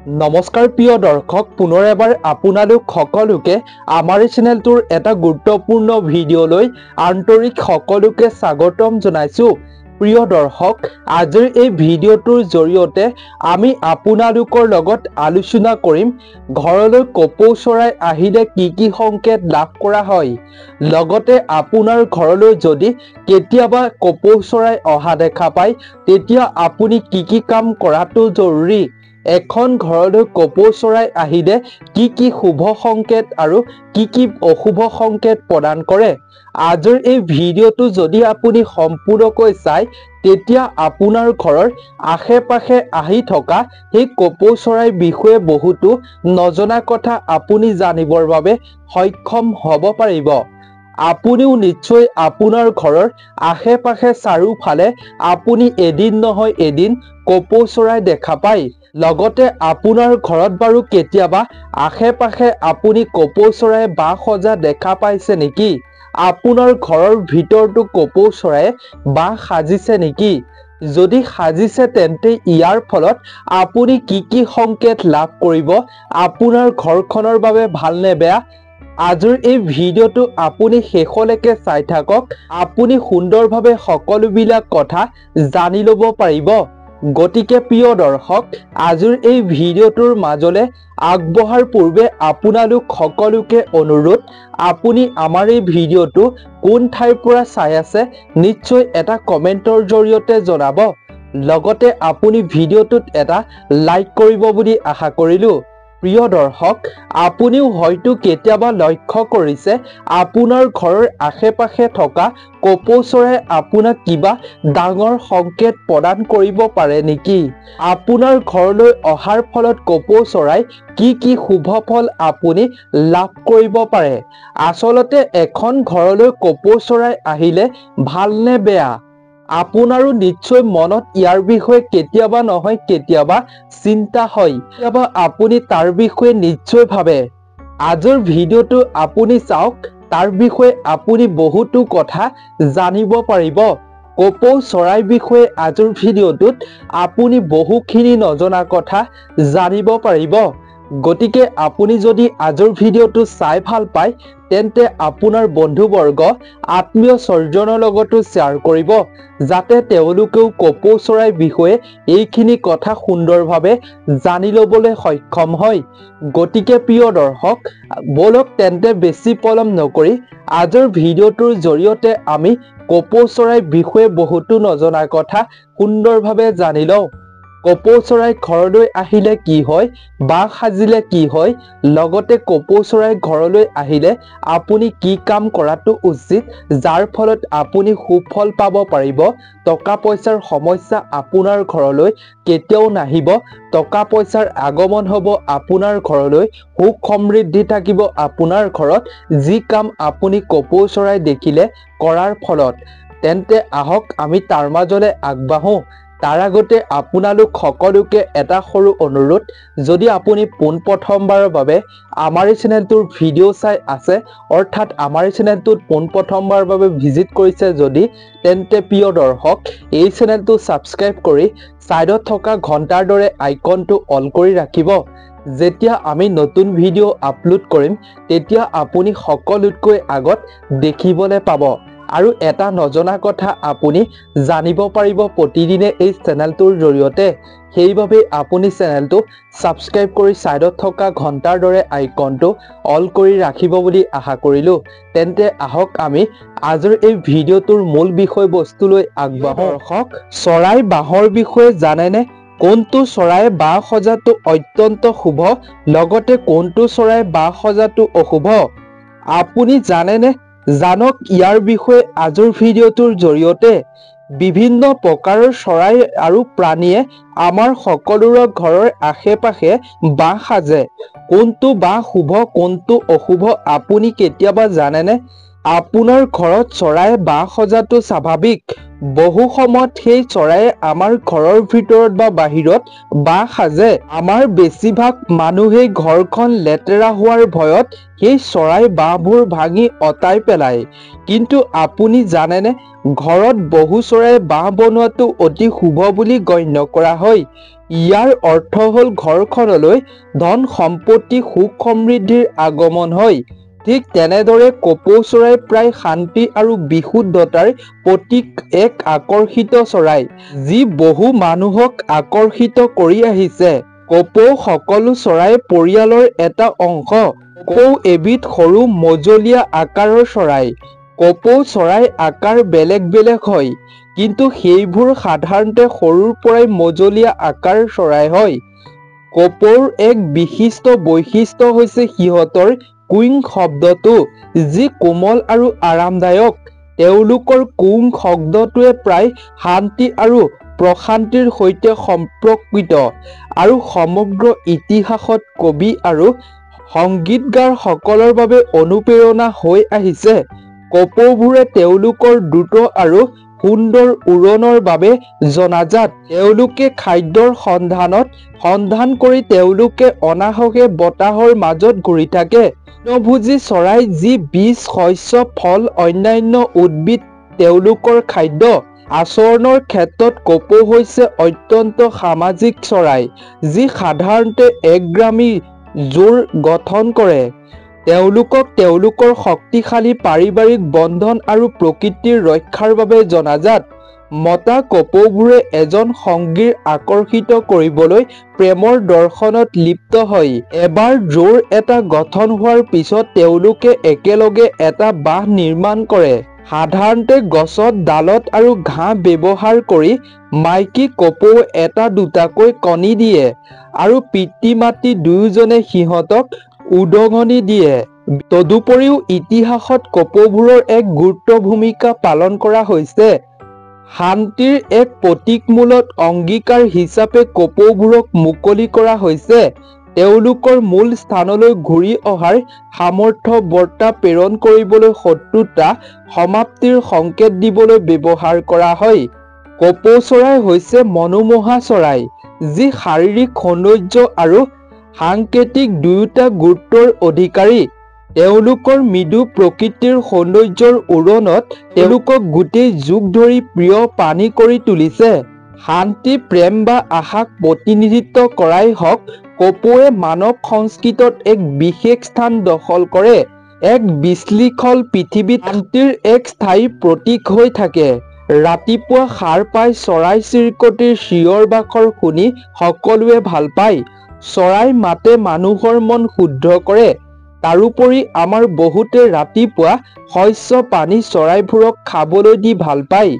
নমস্কাৰ প্ৰিয় দৰ্শক, পুনৰ এবাৰ আপোনালোক সকলোকে আমাৰ চেনেলটোৰ এটা গুৰুত্বপূৰ্ণ ভিডিঅ'লৈ আন্তৰিক সকলোকে স্বাগতম জনাইছো। প্ৰিয় দৰ্শক, আজিৰ এই ভিডিঅ'টোৰ জৰিয়তে আমি আপোনালোকৰ লগত আলোচনা কৰিম ঘৰলৈ কপৌ চৰাই আহিলে কি সংকেত লাভ কৰা হয়। লগতে আপোনাৰ ঘৰলৈ যদি কেতিয়াবা কপৌ চৰাই অহা দেখা পায়, তেতিয়া আপুনি কি কাম কৰাটো জৰুৰী। এখন ঘৰলৈ কপৌ চৰাই আহিলে কি শুভ সংকেত আৰু কি অশুভ সংকেত প্ৰদান কৰে। আজিৰ এই ভিডিঅ'টো যদি আপুনি সম্পূৰ্ণকৈ চায়, তেতিয়া আপোনাৰ ঘৰৰ আশে-পাশে আহি থকা সেই কপৌ চৰাইৰ বিষয়ে বহুতো নজনা কথা আপুনি জানিবৰ বাবে সক্ষম হ'ব পাৰিব। আপুনিও নিশ্চয় আপোনাৰ ঘৰৰ আশে-পাশে চাৰিওফালে আপুনি এদিন নহয় এদিন কপৌ চৰাই দেখা পায়। লগতে আপোনাৰ ঘৰত বাৰু কেতিয়াবা আশে-পাশে আপুনি কপৌ চৰাই বাহ সজা দেখা পাইছে নেকি? আপোনাৰ ঘৰৰ ভিতৰতো কপৌ চৰাই বাহ সাজিছে নেকি? যদি সাজিছে, তেন্তে ইয়াৰ ফলত আপুনি কি সংকেত লাভ কৰিব? আপোনাৰ ঘৰখনৰ বাবে ভাল নে বেয়া? আজিৰ এই ভিডিঅ'টো আপুনি শেষলৈকে চাই থাকক। আপুনি সুন্দৰভাৱে সকলোবিলাক কথা জানি ল'ব পাৰিব। গতিকে প্ৰিয় দৰ্শক, আজিৰ এই ভিডিঅ'টোৰ মাজলৈ আগবঢ়াৰ পূৰ্বে আপোনালোক সকলোকে অনুৰোধ, আপুনি আমাৰ এই ভিডিঅ'টো কোন ঠাইৰ পৰা চাই আছে নিশ্চয় এটা কমেণ্টৰ জৰিয়তে জনাব। লগতে আপুনি ভিডিঅ'টোত এটা লাইক কৰিব বুলি আশা কৰিলোঁ। প্ৰিয় দৰ্শক, আপুনিও হয়তো কেতিয়াবা লক্ষ্য কৰিছে আপোনাৰ ঘৰৰ আশে-পাশে থকা কপৌ চৰাই আপোনাক কিবা ডাঙৰ সংকেত প্ৰদান কৰিব পাৰে নেকি? আপোনাৰ ঘৰলৈ অহাৰ ফলত কপৌ চৰাই কি শুভ ফল আপুনি লাভ কৰিব পাৰে? আচলতে এখন ঘৰলৈ কপৌ চৰাই আহিলে ভাল নে বেয়া? আপোনাৰো নিশ্চয় মনত ইয়াৰ বিষয়ে কেতিয়াবা নহয় কেতিয়াবা চিন্তা হয়। কেতিয়াবা আপুনি তাৰ বিষয়ে নিশ্চয় ভাবে। আজিৰ ভিডিঅ'টো আপুনি চাওক, তাৰ বিষয়ে আপুনি বহুতো কথা জানিব পাৰিব। কপৌ চৰাইৰ বিষয়ে আজিৰ ভিডিঅ'টোত আপুনি বহুখিনি নজনা কথা জানিব পাৰিব। গতিকে আপুনি যদি আজিৰ ভিডিঅ'টো চাই ভাল পায়, তেন্তে আপোনাৰ বন্ধুবৰ্গ, আত্মীয় স্বজনৰ লগতো শ্বেয়াৰ কৰিব, যাতে তেওঁলোকেও কপৌ চৰাইৰ বিষয়ে এইখিনি কথা সুন্দৰভাৱে জানি ল'বলৈ সক্ষম হয়। গতিকে প্ৰিয় দৰ্শক, বলক তেন্তে বেছি পলম নকৰি আজিৰ ভিডিঅ'টোৰ জৰিয়তে আমি কপৌ চৰাইৰ বিষয়ে বহুতো নজনা কথা সুন্দৰভাৱে জানি লওঁ। কপৌ চৰাই ঘৰলৈ আহিলে কি হয়, বাহ সাজিলে কি হয়, লগতে কপৌ চৰাই ঘৰলৈ আহিলে আপুনি কি কাম কৰাটো উচিত, যাৰ ফলত আপুনি সুফল পাব পাৰিব। টকা পইচাৰ সমস্যা আপোনাৰ ঘৰলৈ কেতিয়াও নাহিব। টকা পইচাৰ আগমন হ'ব আপোনাৰ ঘৰলৈ। সুখ সমৃদ্ধি থাকিব আপোনাৰ ঘৰত, যি কাম আপুনি কপৌ চৰাই দেখিলে কৰাৰ ফলত। তেন্তে আহক আমি তাৰ মাজলৈ আগবাঢ়ো। তাৰ আগতে আপোনালোক সকলোকে এটা সৰু অনুৰোধ, যদি আপুনি পোনপ্ৰথমবাৰৰ বাবে আমাৰ এই চেনেলটোৰ ভিডিঅ' চাই আছে, অৰ্থাৎ আমাৰ এই চেনেলটোত পোনপ্ৰথমবাৰৰ বাবে ভিজিট কৰিছে যদি, তেন্তে প্ৰিয় দৰ্শক, এই চেনেলটো ছাবস্ক্ৰাইব কৰি ছাইডত থকা ঘণ্টাৰ দৰে আইকনটো অন কৰি ৰাখিব। যেতিয়া আমি নতুন ভিডিঅ' আপলোড কৰিম, তেতিয়া আপুনি সকলোতকৈ আগত দেখিবলৈ পাব। আৰু এটা নজনা কথা আপুনি জানিব পাৰিব প্ৰতিদিনে এই চেনেলটোৰ জৰিয়তে। সেইবাবে আপুনি চেনেলটো ছাবস্ক্ৰাইব কৰি ছাইডত থকা ঘণ্টাৰ দৰে আইকনটো অল কৰি ৰাখিব বুলি আশা কৰিলোঁ। তেন্তে আহক আমি আজিৰ এই ভিডিঅ'টোৰ মূল বিষয়বস্তুলৈ আগবাঢ়ো। দৰ্শক, চৰাই বাহৰ বিষয়ে জানেনে? কোনটো চৰাই বাহ সজাটো অত্যন্ত শুভ, লগতে কোনটো চৰাই বাহ সজাটো অশুভ? আপুনি জানেনে? জানক ইয়াৰ বিষয়ে আজিৰ ভিডিঅ'টোৰ জৰিয়তে। বিভিন্ন প্ৰকাৰৰ চৰাই আৰু প্ৰাণীয়ে আমাৰ সকলোৰে ঘৰৰ আশে-পাশে বাহ সাজে। কোনটো বাহ শুভ, কোনটো অশুভ আপুনি কেতিয়াবা জানেনে? আপোনাৰ ঘৰত চৰাই বাহ সজাটো স্বাভাৱিক, বহু সময়ত সেই চৰায়ে আমাৰ ঘৰৰ ভিতৰত বা বাহিৰত বাহ সাজে। আমাৰ বেছিভাগ মানুহেই ঘৰখন লেতেৰা হোৱাৰ ভয়ত সেই চৰাই বাহবোৰ ভাঙি অতাই পেলায়। কিন্তু আপুনি জানেনে, ঘৰত বহু চৰায়ে বাহ বনোৱাটো অতি শুভ বুলি গণ্য কৰা হয়। ইয়াৰ অৰ্থ হ'ল ঘৰখনলৈ ধন সম্পত্তি সুখ সমৃদ্ধিৰ আগমন হয়। ঠিক তেনেদৰে কপৌ চৰাই প্ৰায় শান্তি আৰু বিশুদ্ধতাৰ প্ৰতীক, এক আকৰ্ষিত চৰাই যি বহু মানুহক আকৰ্ষিত কৰি আহিছে। কপৌ সকলো চৰাই পৰিয়ালৰ এটা অংশ। কপৌ এবিধ সৰু মজলীয়া আকাৰৰ চৰাই। কপৌ চৰাইৰ আকাৰ বেলেগ বেলেগ হয়, কিন্তু সেইবোৰ সাধাৰণতে সৰুৰ পৰাই মজলীয়া আকাৰৰ চৰাই হয়। কপৌৰ এক বিশিষ্ট বৈশিষ্ট্য হৈছে সিহঁতৰ কুইং শব্দটো, যি কোমল আৰু আৰামদায়ক। তেওঁলোকৰ কুং শব্দটোৱে প্ৰায় শান্তি আৰু প্ৰশান্তিৰ সৈতে সম্পৰ্কিত আৰু সমগ্ৰ ইতিহাসত কবি আৰু সংগীতগাৰসকলৰ বাবে অনুপ্ৰেৰণা হৈ আহিছে। কপৌবোৰে তেওঁলোকৰ দ্ৰুত আৰু সুন্দৰ উৰণৰ বাবে জনাজাত। তেওঁলোকে খাদ্যৰ সন্ধান কৰি তেওঁলোকে অনাহকে বতাহৰ মাজত ঘূৰি থাকে। তৃণভোজী চৰাই যি বীজ, শস্য, ফল, অন্যান্য উদ্ভিদ তেওঁলোকৰ খাদ্য। আচৰণৰ ক্ষেত্ৰত কপৌ হৈছে অত্যন্ত সামাজিক চৰাই, যি সাধাৰণতে একগামী জোৰ গঠন কৰে। তেওঁলোকক তেওঁলোকৰ শক্তিশালী পাৰিবাৰিক বন্ধন আৰু প্ৰকৃতিৰ ৰক্ষাৰ বাবে জনাজাত। মতা কপৌবোৰে এজন সঙ্গীৰ আকৰ্ষিত কৰিবলৈ প্ৰেমৰ দৰ্শনত লিপ্ত হয়। এবাৰ জোৰ এটা গঠন হোৱাৰ পিছত তেওঁলোকে একেলগে এটা বাহ নিৰ্মাণ কৰে। সাধাৰণতে গছত ডালত আৰু ঘাঁহ ব্যৱহাৰ কৰি মাইকী কপৌৱে এটা দুটাকৈ কণী দিয়ে আৰু পিতৃ-মাতৃ দুয়োজনে সিহঁতক উদঙনি দিয়ে। তদুপৰিও ইতিহাসত কপৌবোৰৰ এক গুৰুত্বপূৰ্ণ ভূমিকা পালন কৰা হৈছে। শান্তিৰ এক প্ৰতীকমূলক অংগীকাৰ হিচাপে কপৌবোৰক মুকলি কৰা হৈছে। তেওঁলোকৰ মূল স্থানলৈ ঘূৰি অহাৰ সামৰ্থ্য বাৰ্তা প্ৰেৰণ কৰিবলৈ শত্ৰুতা সমাপ্তিৰ সংকেত দিবলৈ ব্যৱহাৰ কৰা হয়। কপৌ চৰাই হৈছে মনোমোহা চৰাই, যি শাৰীৰিক সৌন্দৰ্য আৰু সাংকেতিক দুয়োটা গুৰুত্বৰ অধিকাৰী। তেওঁলোকৰ মৃদু প্ৰকৃতিৰ সৌন্দৰ্যৰ উৰণত তেওঁলোকক গোটেই যুগ ধৰি প্ৰিয় পানী কৰি তুলিছে। শান্তি, প্ৰেম বা আশাক প্ৰতিনিধিত্ব কৰাই হওক, কপৌৱে মানৱ সংস্কৃতিত এক বিশেষ স্থান দখল কৰে। এক বিশৃংখল পৃথিৱীত শান্তিৰ এক স্থায়ী প্ৰতীক হৈ থাকে। ৰাতিপুৱা সাৰ পাই চৰাই-চিৰিকটিৰ চিঞৰ-বাখৰ শুনি সকলোৱে ভাল পায়। চৰাই মাতে মানুহৰ মন শুদ্ধ কৰে। তাৰোপৰি আমাৰ বহুতে ৰাতিপুৱা শস্য পানী চৰাইবোৰক খাবলৈ দি ভাল পায়।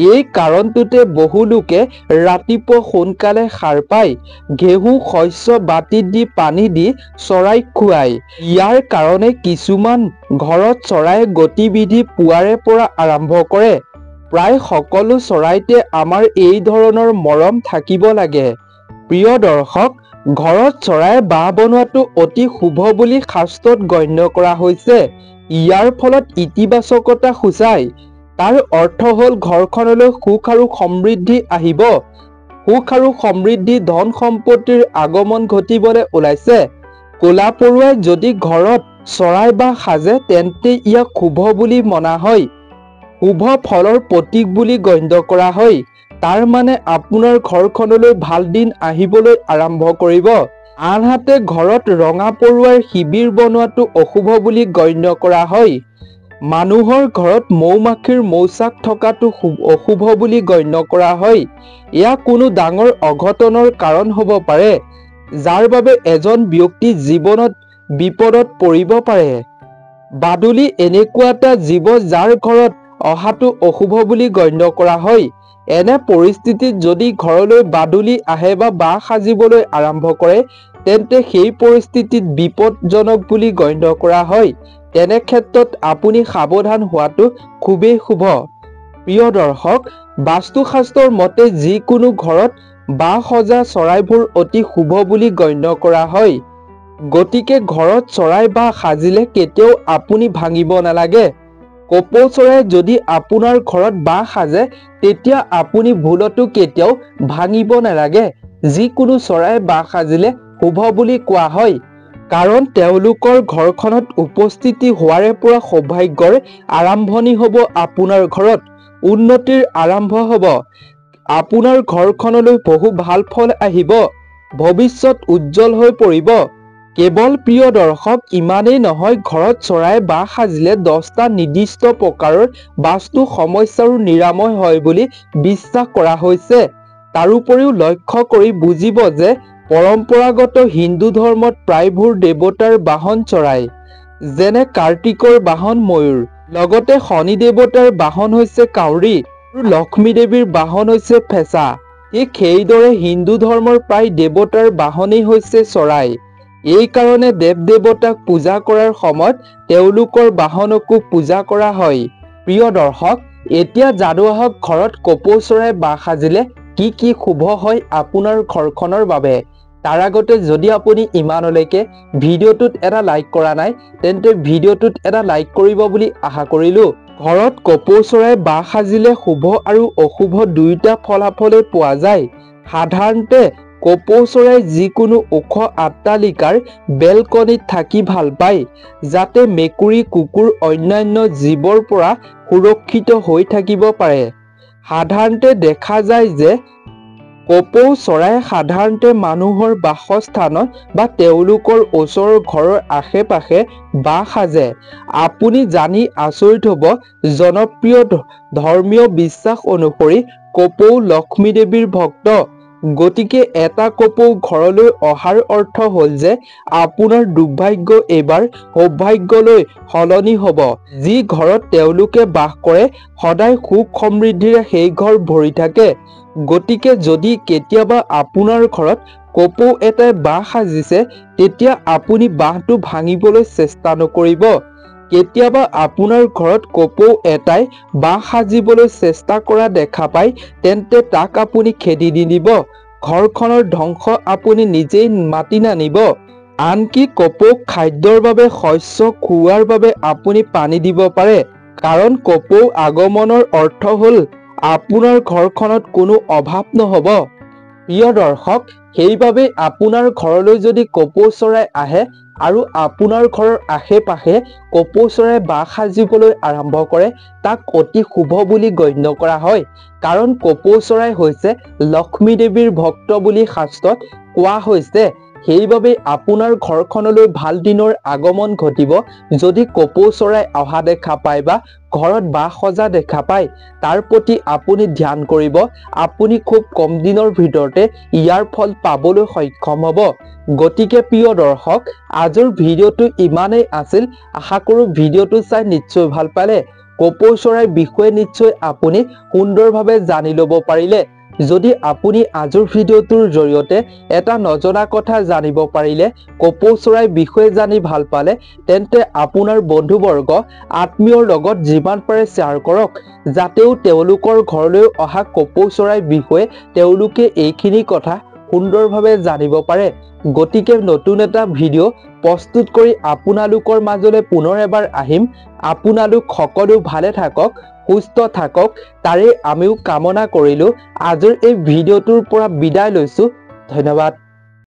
এই কাৰণটোতে বহু লোকে ৰাতিপুৱা সোনকালে সাৰ পায়, ঘেঁহু শস্য বাটিত দি পানী দি চৰাইক খুৱায়। ইয়াৰ কাৰণে কিছুমান ঘৰত চৰাইৰ গতিবিধি পুৱাৰে পৰা আৰম্ভ কৰে। প্ৰায় সকলো চৰাইতে আমাৰ এই ধৰণৰ মৰম থাকিব লাগে। প্ৰিয় দৰ্শক, ঘৰত চৰাইয়ে বাহ বনোৱাটো অতি শুভ বুলি শাস্ত্ৰত গণ্য কৰা হৈছে। ইয়াৰ ফলত ইতিবাচকতা সূচায়। তাৰ অৰ্থ হ'ল ঘৰখনলৈ সুখ আৰু সমৃদ্ধি আহিব। সুখ আৰু সমৃদ্ধি, ধন সম্পত্তিৰ আগমন ঘটিবলৈ ওলাইছে। ক'লা পৰুৱাই যদি ঘৰত চৰাই বাহ সাজে তেন্তে ইয়াক শুভ বুলি মনা হয়। শুভ ফলৰ প্ৰতীক বুলি গণ্য কৰা হয়। তাৰ মানে আপোনাৰ ঘৰখনলৈ ভাল দিন আহিবলৈ আৰম্ভ কৰিব। আনহাতে ঘৰত ৰঙা পৰুৱাৰ শিবিৰ বনোৱাটো অশুভ বুলি গণ্য কৰা হয়। মানুহৰ ঘৰত মৌ-মাখিৰ মৌচাক থকাটো অশুভ বুলি গণ্য কৰা হয়। এয়া কোনো ডাঙৰ অঘটনৰ কাৰণ হ'ব পাৰে, যাৰ বাবে এজন ব্যক্তি জীৱনত বিপদত পৰিব পাৰে। বাদুলি এনেকুৱা এটা জীৱ যাৰ ঘৰত অহাটো অশুভ বুলি গণ্য কৰা হয়। এনে পৰিস্থিতিত যদি ঘৰলৈ বাদুলি আহে বা বাহ সাজিবলৈ আৰম্ভ কৰে, তেন্তে সেই পৰিস্থিতিত বিপদজনক বুলি গণ্য কৰা হয়। তেনে ক্ষেত্ৰত আপুনি সাৱধান হোৱাটো খুবেই শুভ। প্ৰিয় দৰ্শক, বাস্তুশাস্ত্ৰৰ মতে যিকোনো ঘৰত বাহ সজা চৰাইবোৰ অতি শুভ বুলি গণ্য কৰা হয়। গতিকে ঘৰত চৰাই বাহ সাজিলে কেতিয়াও আপুনি ভাঙিব নালাগে। কপৌ চৰাই যদি আপোনাৰ ঘৰত বাহ সাজে তেতিয়া আপুনি ভুলতো কেতিয়াও ভাঙিব নালাগে। যিকোনো চৰাই বাহ সাজিলে শুভ বুলি কোৱা হয়, কাৰণ তেওঁলোকৰ ঘৰখনত উপস্থিতি হোৱাৰে পৰা সৌভাগ্যৰ আৰম্ভণি হ'ব, আপোনাৰ ঘৰত উন্নতিৰ আৰম্ভ হ'ব, আপোনাৰ ঘৰখনলৈ বহু ভাল ফল আহিব, ভৱিষ্যত উজ্জ্বল হৈ পৰিব। কেৱল প্ৰিয় দৰ্শক ইমানেই নহয়, ঘৰত চৰাই বাহ সাজিলে 10টা নিৰ্দিষ্ট প্ৰকাৰৰ বাস্তু সমস্যাৰো নিৰাময় হয় বুলি বিশ্বাস কৰা হৈছে। তাৰোপৰিও লক্ষ্য কৰি বুজিব যে পৰম্পৰাগত হিন্দু ধৰ্মত প্ৰায়বোৰ দেৱতাৰ বাহন চৰাই, যেনে কাৰ্তিকৰ বাহন ময়ূৰ, লগতে শনি দেৱতাৰ বাহন হৈছে কাউৰী আৰু লক্ষ্মী দেৱীৰ বাহন হৈছে ফেঁচা। ঠিক সেইদৰে হিন্দু ধৰ্মৰ প্ৰায় দেৱতাৰ বাহনেই হৈছে চৰাই। এই কাৰণে দেৱ দেৱতাক পূজা কৰাৰ সময়ত তেওঁলোকৰ বাহনকো পূজা কৰা হয়। প্ৰিয় দৰ্শক, এতিয়া জানো আহক ঘৰত কপৌ চৰাই বাহ সাজিলে কি কি শুভ হয় আপোনাৰ ঘৰখনৰ বাবে। তাৰ আগতে যদি আপুনি ইমানলৈকে ভিডিঅ'টোত এটা লাইক কৰা নাই তেন্তে ভিডিঅ'টোত এটা লাইক কৰিব বুলি আশা কৰিলোঁ। ঘৰত কপৌ চৰাই বাহ সাজিলে শুভ আৰু অশুভ দুয়োটা ফলাফলেই পোৱা যায়। সাধাৰণতে কপৌ চৰাই যিকোনো ওখ অট্টালিকাৰ বেলকনিত থাকি ভাল পায়, যাতে মেকুৰী, কুকুৰ, অন্যান্য জীৱৰ পৰা সুৰক্ষিত হৈ থাকিব পাৰে। সাধাৰণতে দেখা যায় যে কপৌ চৰাই সাধাৰণতে মানুহৰ বাসস্থানত বা তেওঁলোকৰ ওচৰৰ ঘৰৰ আশে-পাশে বাহ সাজে। আপুনি জানি আচৰিত হ'ব, জনপ্ৰিয় ধৰ্মীয় বিশ্বাস অনুসৰি কপৌ লক্ষ্মী দেৱীৰ ভক্ত। গতিকে এটা কপৌ ঘৰলৈ অহাৰ অৰ্থ হ'ল যে আপোনাৰ দুৰ্ভাগ্য এইবাৰ সৌভাগ্যলৈ সলনি হ'ব। যি ঘৰত তেওঁলোকে বাস কৰে সদায় সুখ সমৃদ্ধিৰে সেই ঘৰ ভৰি থাকে। গতিকে যদি কেতিয়াবা আপোনাৰ ঘৰত কপৌ এটাই বাহ সাজিছে তেতিয়া আপুনি বাহটো ভাঙিবলৈ চেষ্টা নকৰিব। কেতিয়াবা আপোনাৰ ঘৰত কপৌ এটাই বাহ সাজিবলৈ চেষ্টা কৰা দেখা পায় তেন্তে তাক আপুনি খেদি নিদিব। ঘৰখনৰ ধ্বংস আপুনি নিজেই মাতি নানিব। আনকি কপৌক খাদ্যৰ বাবে, শস্য খুওৱাৰ বাবে আপুনি পানী দিব পাৰে, কাৰণ কপৌ আগমনৰ অৰ্থ হ'ল আপোনাৰ ঘৰখনত কোনো অভাৱ নহ'ব। প্ৰিয় দৰ্শক, সেইবাবে আপোনাৰ ঘৰলৈ যদি কপৌ চৰাই আহে আৰু আপোনাৰ ঘৰৰ আশে-পাশে কপৌ চৰাই বাহ সাজিবলৈ আৰম্ভ কৰে, তাক অতি শুভ বুলি গণ্য কৰা হয়। কাৰণ কপৌ চৰাই হৈছে লক্ষ্মী দেৱীৰ ভক্ত বুলি শাস্ত্ৰত কোৱা হৈছে। সেইবাবে আপোনাৰ ঘৰখনলৈ ভাল দিনৰ আগমন ঘটিব যদি কপৌ চৰাই অহা দেখা পায় বা ঘৰত বাহ সজা দেখা পায়। তাৰ প্ৰতি আপুনি ধ্যান কৰিব, আপুনি খুব কম দিনৰ ভিতৰতে ইয়াৰ ফল পাবলৈ সক্ষম হ'ব। গতিকে প্ৰিয় দৰ্শক, আজিৰ ভিডিঅ'টো ইমানেই আছিল। আশা কৰোঁ ভিডিঅ'টো চাই নিশ্চয় ভাল পালে। কপৌ চৰাইৰ বিষয়ে নিশ্চয় আপুনি সুন্দৰভাৱে জানি ল'ব পাৰিলে। যদি আপুনি আজিৰ ভিডিঅ'টোৰ জৰিয়তে এটা নজনা কথা জানিব পাৰিলে, কপৌ চৰাইৰ বিষয়ে জানি ভাল পালে, তেন্তে আপোনাৰ বন্ধুবৰ্গ, আত্মীয়ৰ লগত যিমান পাৰে শ্বেয়াৰ কৰক, যাতেও তেওঁলোকৰ ঘৰলৈ অহা কপৌ চৰাইৰ বিষয়ে তেওঁলোকে এইখিনি কথা সুন্দৰভাৱে জানিব পাৰে। গতিকে নতুন এটা ভিডিঅ' প্ৰস্তুত কৰি আপোনালোকৰ মাজলৈ পুনৰ এবাৰ আহিম। আপোনালোক সকলো ভালে থাকক, সুস্থ থাকক, তাৰে আমিও কামনা কৰিলোঁ। আজিৰ এই ভিডিঅ'টোৰ পৰা বিদায় লৈছোঁ। ধন্যবাদ।